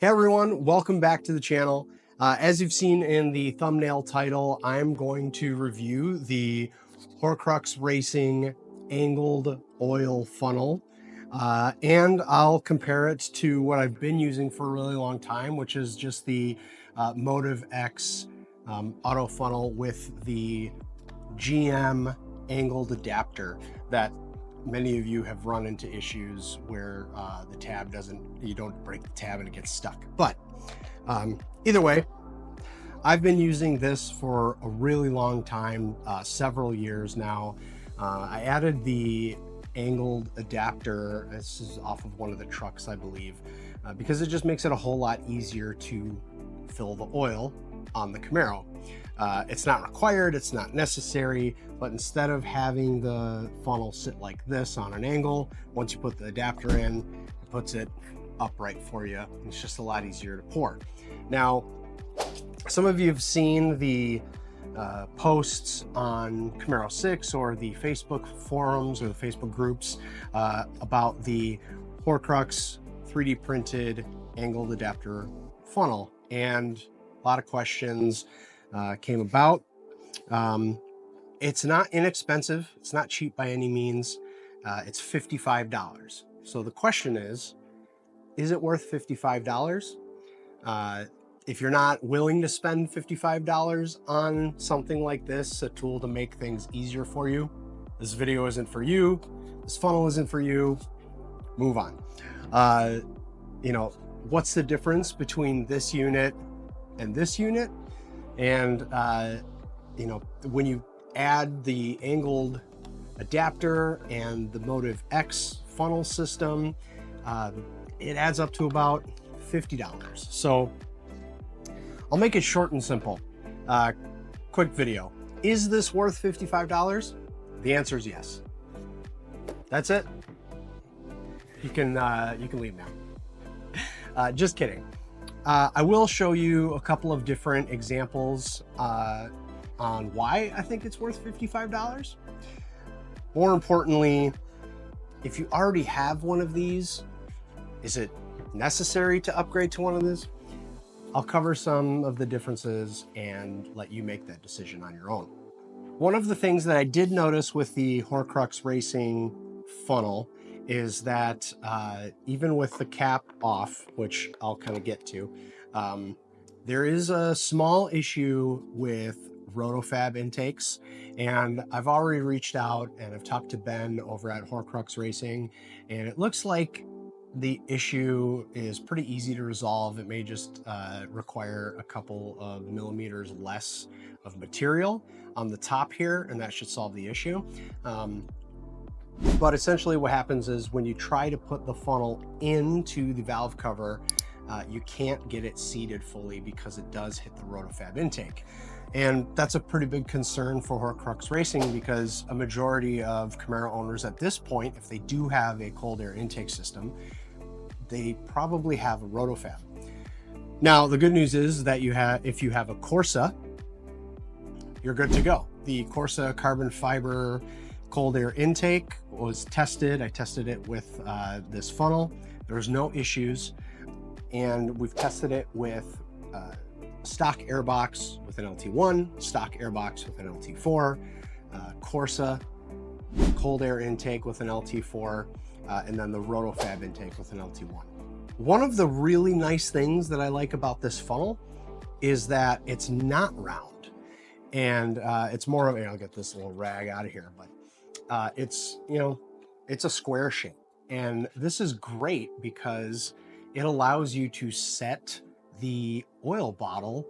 Hey everyone, welcome back to the channel. As you've seen in the thumbnail title, I'm going to review the Horcrux Racing angled oil funnel, and I'll compare it to what I've been using for a really long time, which is just the MotivX auto funnel with the GM angled adapter that many of you have run into issues where the tab you don't break the tab and it gets stuck. But either way, I've been using this for a really long time, several years now. I added the angled adapter, this is off of one of the trucks, I believe, because it just makes it a whole lot easier to fill the oil on the Camaro. It's not required, it's not necessary, but instead of having the funnel sit like this on an angle, once you put the adapter in, it puts it upright for you. It's just a lot easier to pour. Now, some of you have seen the posts on Camaro 6 or the Facebook forums or the Facebook groups about the Horcrux 3D printed angled adapter funnel, and a lot of questions came about. It's not inexpensive. It's not cheap by any means. It's $55. So the question is it worth $55? If you're not willing to spend $55 on something like this, a tool to make things easier for you, this video isn't for you. This funnel isn't for you. Move on. You know, what's the difference between this unit and this unit? And you know, when you add the angled adapter and the MotivX funnel system, it adds up to about $50. So I'll make it short and simple. Quick video. Is this worth $55? The answer is yes. That's it. You can leave now. Just kidding. I will show you a couple of different examples on why I think it's worth $55. More importantly, if you already have one of these, is it necessary to upgrade to one of these? I'll cover some of the differences and let you make that decision on your own. One of the things that I did notice with the Horcrux Racing funnel is that even with the cap off, which I'll kind of get to, there is a small issue with Rotofab intakes, and I've already reached out and I've talked to Ben over at Horcrux Racing, and it looks like the issue is pretty easy to resolve. It may just require a couple of millimeters less of material on the top here, and that should solve the issue. But essentially what happens is when you try to put the funnel into the valve cover, you can't get it seated fully because it does hit the Rotofab intake. And that's a pretty big concern for Horcrux Racing, because a majority of Camaro owners at this point, if they do have a cold air intake system, they probably have a Rotofab. Now, the good news is that if you have a Corsa, you're good to go. The Corsa carbon fiber cold air intake was tested. I tested it with this funnel. There's no issues. And we've tested it with stock airbox with an LT1, stock airbox with an LT4, Corsa cold air intake with an LT4, and then the Rotofab intake with an LT1. One of the really nice things that I like about this funnel is that it's not round, and it's more of, I'll get this little rag out of here, but it's, you know, it's a square shape. And this is great because it allows you to set the oil bottle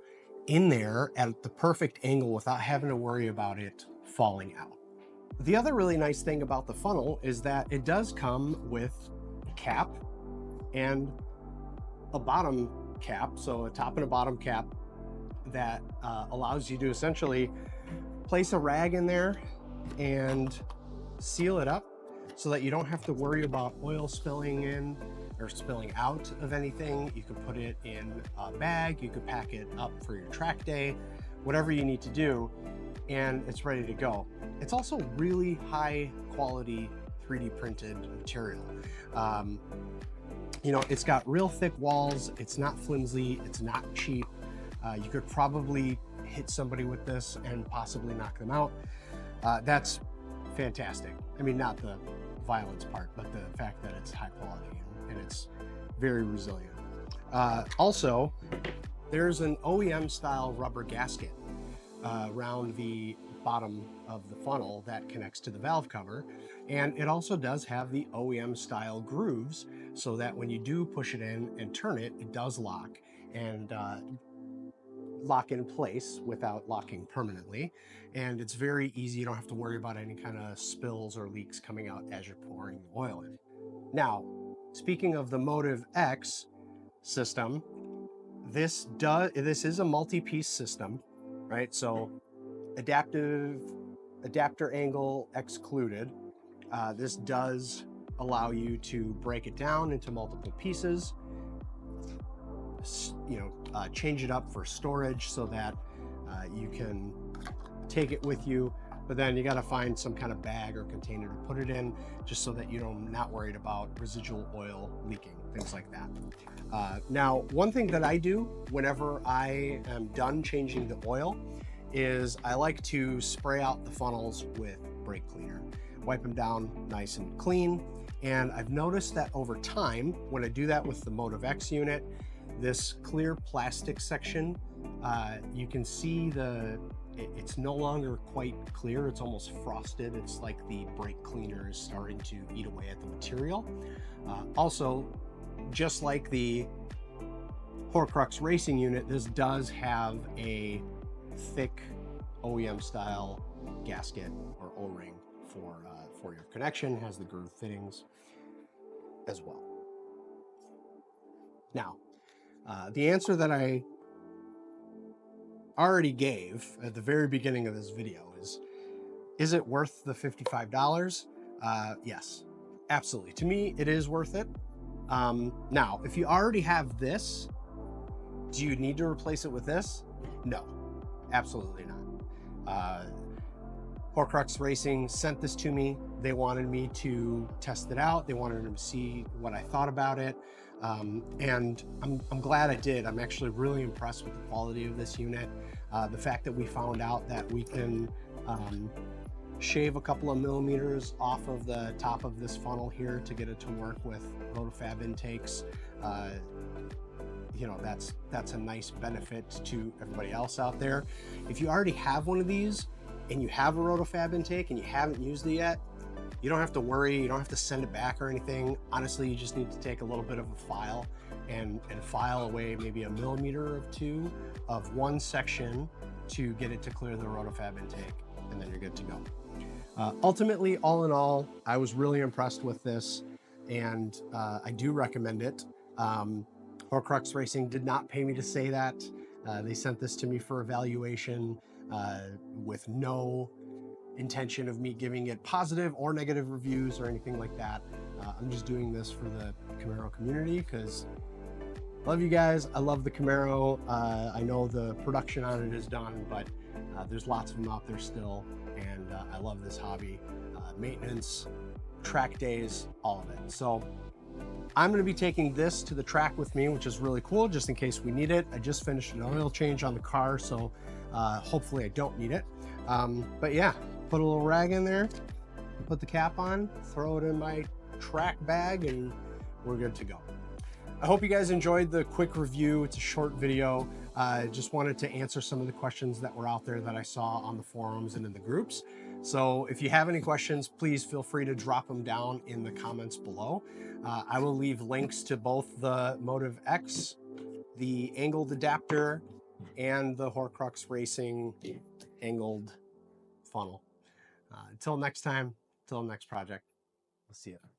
in there at the perfect angle without having to worry about it falling out. The other really nice thing about the funnel is that it does come with a cap and a bottom cap, so a top and a bottom cap that allows you to essentially place a rag in there and seal it up so that you don't have to worry about oil spilling in or spilling out of anything. You could put it in a bag, you could pack it up for your track day, whatever you need to do, and it's ready to go. It's also really high quality 3D printed material. You know, it's got real thick walls. It's not flimsy. It's not cheap. You could probably hit somebody with this and possibly knock them out. That's fantastic. I mean, not the violence part, but the fact that it's high quality and it's very resilient. Also, there's an OEM style rubber gasket around the bottom of the funnel that connects to the valve cover, and it also does have the OEM style grooves so that when you do push it in and turn it, it does lock and lock in place without locking permanently. And it's very easy. You don't have to worry about any kind of spills or leaks coming out as you're pouring the oil in. Now, speaking of the MotivX system, this is a multi-piece system, right? So adapter angle excluded. This does allow you to break it down into multiple pieces, you know, change it up for storage so that you can take it with you, but then you got to find some kind of bag or container to put it in, just so that you're not worried about residual oil leaking, things like that. Now, one thing that I do whenever I am done changing the oil is I like to spray out the funnels with brake cleaner, wipe them down nice and clean. And I've noticed that over time, when I do that with the MotivX unit, this clear plastic section, you can see it's no longer quite clear. It's almost frosted. It's like the brake cleaner is starting to eat away at the material. Also, just like the Horcrux racing unit, this does have a thick OEM style gasket or O-ring for your connection. It has the groove fittings as well. Now, the answer that I already gave at the very beginning of this video is it worth the $55? Yes, absolutely. To me, it is worth it. Now, if you already have this, do you need to replace it with this? No, absolutely not. Horcrux Racing sent this to me. They wanted me to test it out. They wanted to see what I thought about it. And I'm glad I did. I'm actually really impressed with the quality of this unit. The fact that we found out that we can shave a couple of millimeters off of the top of this funnel here to get it to work with Rotofab intakes. You know, that's a nice benefit to everybody else out there. If you already have one of these and you have a Rotofab intake and you haven't used it yet, you don't have to worry. You don't have to send it back or anything. Honestly, you just need to take a little bit of a file and file away maybe a millimeter or two of one section to get it to clear the Rotofab intake, and then you're good to go. Ultimately, all in all, I was really impressed with this, and I do recommend it. Horcrux Racing did not pay me to say that. They sent this to me for evaluation with no intention of me giving it positive or negative reviews or anything like that. I'm just doing this for the Camaro community because I love you guys. I love the Camaro. I know the production on it is done, but there's lots of them out there still, and I love this hobby. Maintenance, track days, all of it. So I'm going to be taking this to the track with me, which is really cool, just in case we need it. I just finished an oil change on the car, so hopefully I don't need it. But yeah, put a little rag in there, put the cap on, throw it in my track bag, and we're good to go. I hope you guys enjoyed the quick review. It's a short video. Just wanted to answer some of the questions that were out there that I saw on the forums and in the groups. So if you have any questions, please feel free to drop them down in the comments below. I will leave links to both the MotivX, the angled adapter, and the Horcrux Racing angled funnel. Until next time, until next project, we'll see you.